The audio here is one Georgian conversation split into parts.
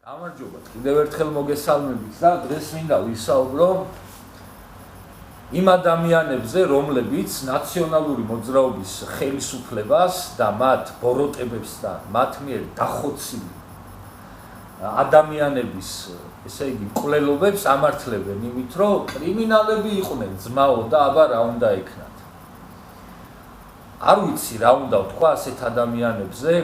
გამარჯობათ, კიდევ ერთხელ მოგესალმებით და დღეს მინდა ვისაუბრო იმ ადამიანებზე, რომლებიც ნაციონალური მოძრაობის ხელისუფლებას და მათ ბოროტებებს და მათ მიერ დახოცილი ადამიანების, ესე იგი, მკვლელობებს ამართლებენ იმით, რომ კრიმინალები იყვნენ ძმაო და აბა რა უნდა ეკნათ. არ ვიცი რა უნდა ვთქვა ასეთ ადამიანებზე.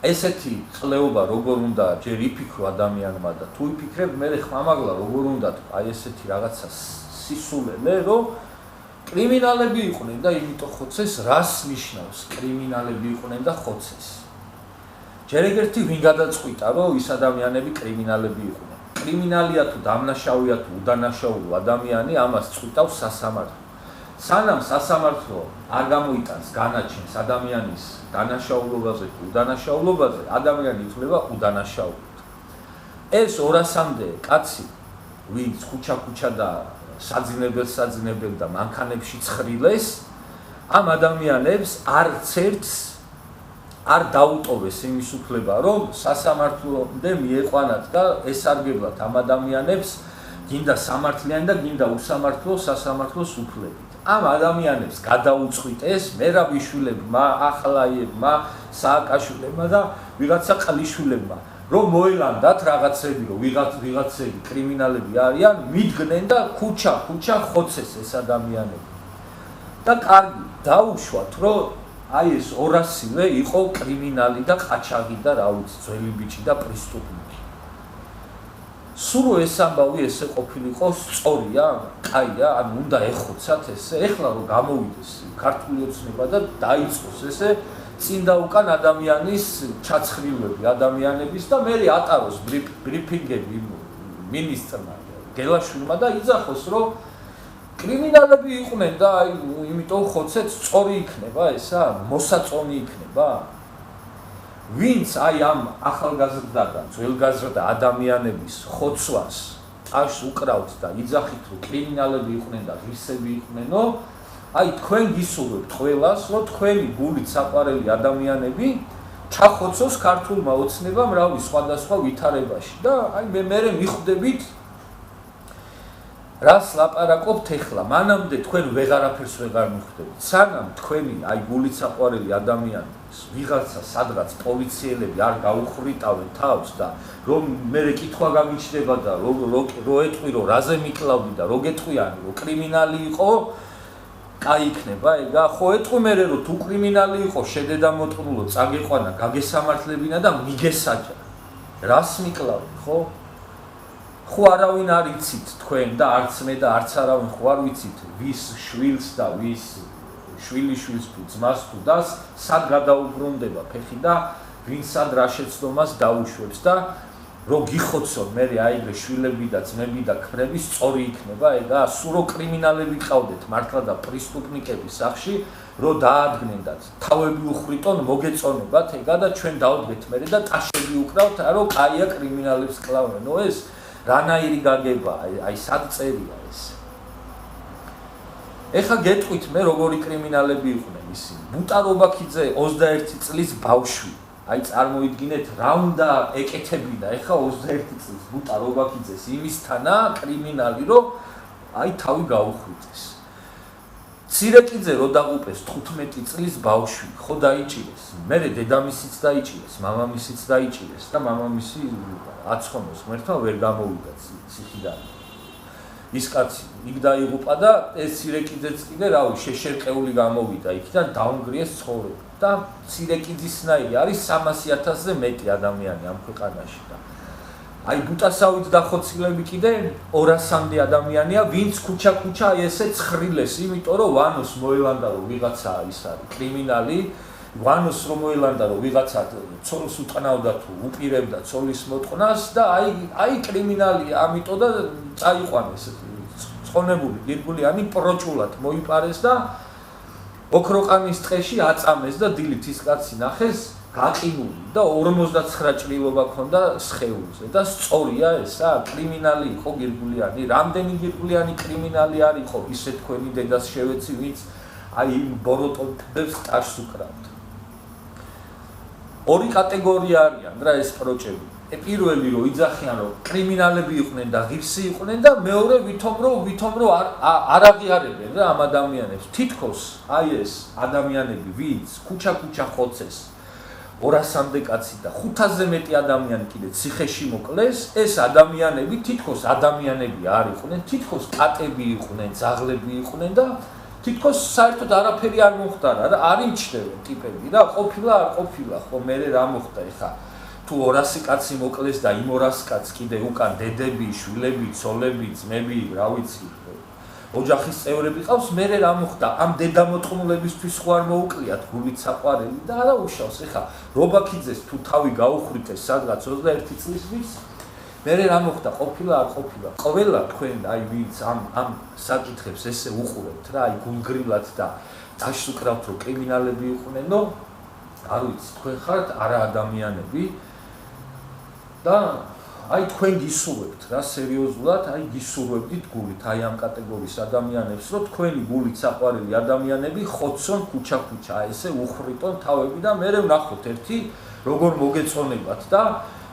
ესეთი წლეობა როგორ უნდა ჯერ იფიქრო ადამიანმა და თუ იფიქრებ მე ხმამაღლა როგორ უნდა თქვა აი ესეთი რაღაცა სისულელე რომ კრიმინალები იყვნენ და იმიტომ ხოცეს რას ნიშნავს კრიმინალები იყვნენ და ხოცეს ჯერ ეგერთი ვინ გადაწყვიტა რომ ის ადამიანები კრიმინალები იყვნენ კრიმინალია თუ დამნაშავეა თუ უდანაშაულო ადამიანი ამას წყვიტავს სასამართლო სანამ სასამართლო არ გამოიტანს განაჩენს ადამიანის დანაშაულობაზე თუ უდანაშაულობაზე ადამიანი ითვლება უდანაშაულოდ. ეს 200-მდე კაცი, ვინც ქუჩა და საძინებელ და მანქანებში ცხრილეს, ამ ადამიანებს არც ერთს არ დაუტოვეს იმის უფლება, რომ სასამართლომდე მieყვანათ და ესარგებლათ ამ ადამიანებს გინდა სამართლიანი და გინდა უსამართლო სასამართლოს უფლებით. ამ ადამიანებს გადაუწყვიტეს მერაბიშვილებმა, ახლაიებმა, სააკაშვილებმა და ვიღაცა ყლიშვილებმა, რომ მოელანდათ რაღაცები, რომ ვიღაცები კრიმინალები არიან, მიდგნენ და ქუჩა ხოცეს ეს ადამიანები. და კარგი, დაუშვათ, რომ აი ეს 200-ვე იყო კრიმინალი და ყაჩაღი და რა ვიცი, ძველი ბიჭი და პრესტუპნიკი. სულ ეს ამბავი ესე ყოფილიყო სწორია, კაია, ანუ უნდა ეხოცათ ესე, ეხლა რომ გამოვიდეს ქართული ოცნება და დაიწყოს ესე წინ და უკან ადამიანის ჩაცხრილები ადამიანების და მე ატაროს ბრიფინგები მინისტრმა გელაშვილმა და იძახოს რომ კრიმინალები იყვნენ და აი იმიტომ ხოცეთ სწორი იქნება ესა, მოსაწონი იქნება. ვინც აი ამ ახალგაზრდა და ძველგაზრდა ადამიანების ხოცვას აშს უკრავთ და იძახით რომ კრიმინალები იყვნენ და ღირსები იყვნენო, აი თქვენ გისურვებთ ყველას, რომ თქვენი გულით საყვარელი ადამიანები ჩახოცოს ქართულმა ოცნებამ რავი სხვადასხვა ვითარებაში და აი მე მიხვდებით რას ლაპარაკობთ ეხლა, მანამდე თქვენ ვეღარაფერს ვეღარ მიხვდებით. სანამ თქვენი აი გულით საყვარელი ადამიანი ვიღაცა სადღაც პოლიციელები არ გაუხრიტავენ თავს და რომ მე კითხვა გამიჩნდება და რო ეტყვი რომ რაზე მიკლავდი და რო გეტყვიანი რომ კრიმინალი იყო, კაი იქნება ეგა, ხო ეტყვი მე რომ თუ კრიმინალი იყო, შედედამოტყნულო წაგეყვანა, გაგესამართლებინა და მიგესაჯა. რას მიკლავდი, ხო? ხო არავინ არ იცით თქვენ და არც მე და არც არავინ ხო არ ვიცით ვის შვილს და ვის შვილიშვილს თუ ძმას თუ დას სად გადაუბრუნდება ფეხი და ვინ სად რა შეცდომას დაუშვებს და რო გიხოცონ მე აიგრე შვილები და ძმები და ქმრები სწორი იქნება ეგა სულ რო კრიმინალები ყავდეთ მართლა და პრესტუპნიკების სახში რო დაადგნენდათ თავები უხრიტონ მოგეწონებათ ეგა და ჩვენ დავდგეთ მე და ტაშები უკრავთ რომ კაია კრიმინალებს კლავენ ნო ეს რანაირი გაგება აი სად წერია ეს ეხა გეტყვით მე როგორი კრიმინალები იყვნენ ისინი ბუტა რობაქიძე 21 წლის ბავშვი აი წარმოიდგინეთ რა უნდა ეკეთებინა ეხა 21 წლის ბუტა რობაქიძეს იმისთანა კრიმინალი რომ აი თავი გაუხვიწყეს ცირეკიძე რო დაღუპეს 15 წლის ბავშვი ხო დაიჭირეს მე დედამისიც დაიჭირეს მამამისიც დაიჭირეს და მამამისი აცხონოს ღმერთმა ვერ გამოვიდა ციხიდან ის კაცი იქ დაიღუპა და ეს ცირეკიძეც კიდე რავი შეშერყეული გამოვიდა იქიდან დაუნგრიეს ცხოვრება და ცირეკიძისნაირი არის 300,000-ზე მეტი ადამიანი ამ ქვეყანაში და აი ბუტასავით დახოცილები კიდე 200-მდე ადამიანია ვინც ქუჩა აი ესე ცხრილეს იმიტომ რომ ვანოს მოელანდა რომ ვიღაცა ის არის კრიმინალი ვანოს რომ მოელანდა რომ ვიღაცა ცოლს უტყნავდა თუ უპირებდა ცოლის მოტყნას და აი კრიმინალია ამიტომ და წაიყვანეს ცხონებული გირგულიანი პროჭულად მოიპარეს და ოქროყანის ტყეში აწამეს და დილით ის კაცი ნახეს გაყინული და 59 ჭრილობა ქონდა სხეულზე და სწორია ესა კრიმინალი იყო გირგულიანი რამდენი გირგულიანი კრიმინალი არ იყო ისე თქვენი დედას შევეცი ვინც აი ბოროტობებს ტაშს უკრავთ ორი კატეგორია არიან რა ეს პროჭები. პირველი რომ იძახიან რომ კრიმინალები იყვნენ და ღირსი იყვნენ და მეორე ვითომ რომ არ აღიარებენ რა ამ ადამიანებს. თითქოს აი ეს ადამიანები ვინც ქუჩა ხოცეს 200-მდე კაცი და 500-ზე მეტი ადამიანი კიდე ციხეში მოკლეს, ეს ადამიანები თითქოს ადამიანები არ იყვნენ, თითქოს კატები იყვნენ, ძაღლები იყვნენ და თითქოს საერთოდ არაფერი არ მოხდარა რა, არ იმჩნევენ ტიპები რა, ყოფილა არ ყოფილა, ხო მე რა მოხდა ეხა თუ 200 კაცი მოკლეს და იმ 200 კაცს კიდე უკან დედები, შვილები, ცოლები, ძმები, რა ვიცი, ოჯახის წევრები ყავს, მე რა მოხდა ამ დედამოწყნულებისთვის ხო არ მოუკვლიათ გულით საყვარელი და არა უშავს ეხა რობაქიძეს თუ თავი გაუხრიტეს სადღაც 21 წლის ვის მე რა მოხდა ყოფილა არ ყოფილა ყველა თქვენ აი ვინც ამ საკითხებს ესე უყურებთ რა აი გულგრილად და დაშს უკრავთ რომ კრიმინალები იყვნენო არ ვიცი თქვენ ხართ არა ადამიანები და აი თქვენ გისურვებთ რა სერიოზულად აი გისურვებდით გულით აი ამ კატეგორიის ადამიანებს რომ თქვენი გულით საყვარელი ადამიანები ხოცონ ქუჩა ესე უხრიტონ თავები და მე ვნახოთ ერთი როგორ მოგეწონებათ და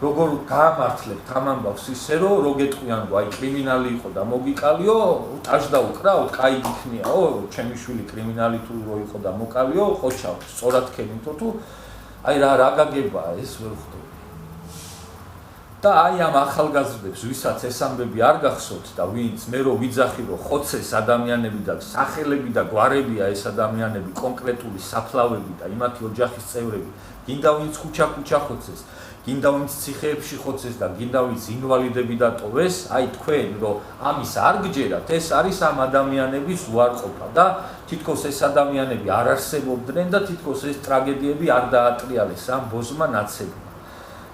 როგორ გაამართლებთ ამ ამბავს ისე რომ გეტყვიან რომ აი კრიმინალი იყო და მოგიკალიო ტაჟდა უკრავთ კაი გიქნიაო ჩემი შვილი კრიმინალი თუ რო იყო და მოკალიო ხოჩავ სწორად ქენითო თუ აი რა გაგებაა ეს ვერ ხვდები და აი ამ ახალგაზრდებს ვისაც ეს ამბები არ გახსოვთ და ვინც მე რო ვიძახი რომ ხოცეს ადამიანები და სახელები და გვარებია ეს ადამიანები კონკრეტული საფლავები და იმათი ოჯახის წევრები გინდა ვინც ქუჩა ხოცეს გინდა ვინც ციხეებში ხოცეს და გინდა ვინც ინვალიდები დატოვეს აი თქვენ რომ ამის არ გჯერათ ეს არის ამ ადამიანების უარყოფა და თითქოს ეს ადამიანები არ არსებობდნენ და თითქოს ეს ტრაგედიები არ დაატრიალეს ამ ბოზმა ნაცებმა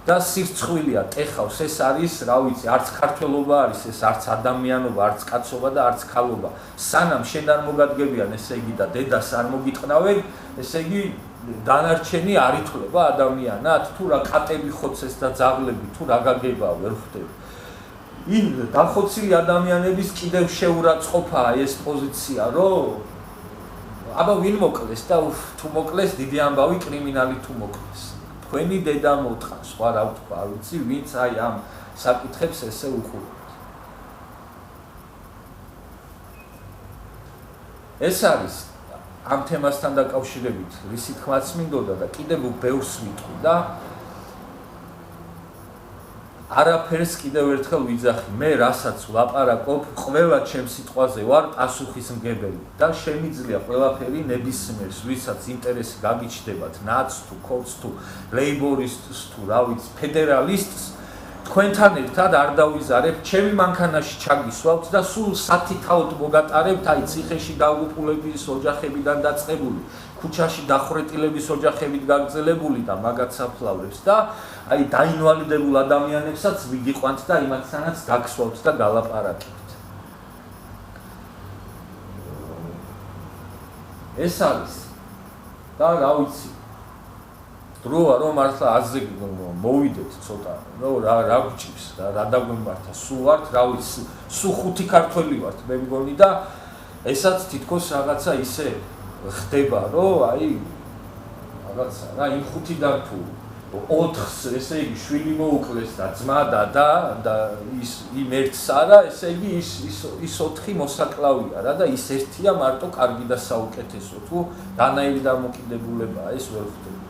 და სირცხვილია ტეხავს ეს არის რა ვიცი არც ქართველობა არის ეს არც ადამიანობა არც კაცობა და არც ქალობა სანამ შენ არ მოგადგებიან ესე იგი და დედას არ მოგიტყნავენ ესე იგი დანარჩენი არ ითვლება ადამიანად თუ რა კატები ხოცეს და ძაღლები თუ რა გაგებაა ვერ ხვდები იმ დახოცილი ადამიანების კიდევ შეურაცხყოფაა ეს პოზიცია რომ აბა ვინ მოკლეს და თუ მოკლეს დიდი ამბავი კრიმინალი თუ მოკლეს თქვენი დედა მოთხან სხვა რა ვთქვა არ ვიცი ვინც აი ამ საკითხებს ესე უყურებთ ეს არის ამ თემასთან დაკავშირებით რისი თქმაც მინდოდა და კიდევ ბევრს ვიტყვი და არაფერს კიდევ ერთხელ ვიძახი მე რასაც ვლაპარაკობ ყველა ჩემ სიტყვაზე ვარ პასუხისმგებელი და შემიძლია ყველაფერი ნებისმიერს ვისაც ინტერესი გაგიჩნდებათ ნაცს თუ ქოლს თუ ლეიბორისტს თუ რა ვიცი ფედერალისტს თქვენთან ერთად არ დავიზარებ ჩემი მანქანაში ჩაგისვავთ და სულ სათითაოდ მოგატარებთ აი ციხეში დაღუპულების ოჯახებიდან დაწყებული ქუჩაში დახვრეტილების ოჯახებით გაგრძელებული და მაგათ საფლავებს და აი დაინვალიდებულ ადამიანებსაც ვიგიყვანთ და იმათთანაც გაგსვავთ და გალაპარაკებთ ეს არის და რა ვიცი დროა რომ მართლა აზრი მოვიდეთ ცოტა რა გჭირს რა დაგვემართა სულ ვართ რა ვიცი სულ 5 ქართველი ვართ მე მგონი და ესაც თითქოს რაღაცა ისე ხდება რომ აი რაღაცა რა იმ 5-დან თუ 4-ს ესე იგი შვილი მოუკლეს და ძმა და ის იმ ერთს არა ესე იგი ის 4 მოსაკლავია რა და ის ერთია მარტო კარგი და საუკეთესო თუ დანაირი დამოკიდებულებაა ეს ვერ ხვდები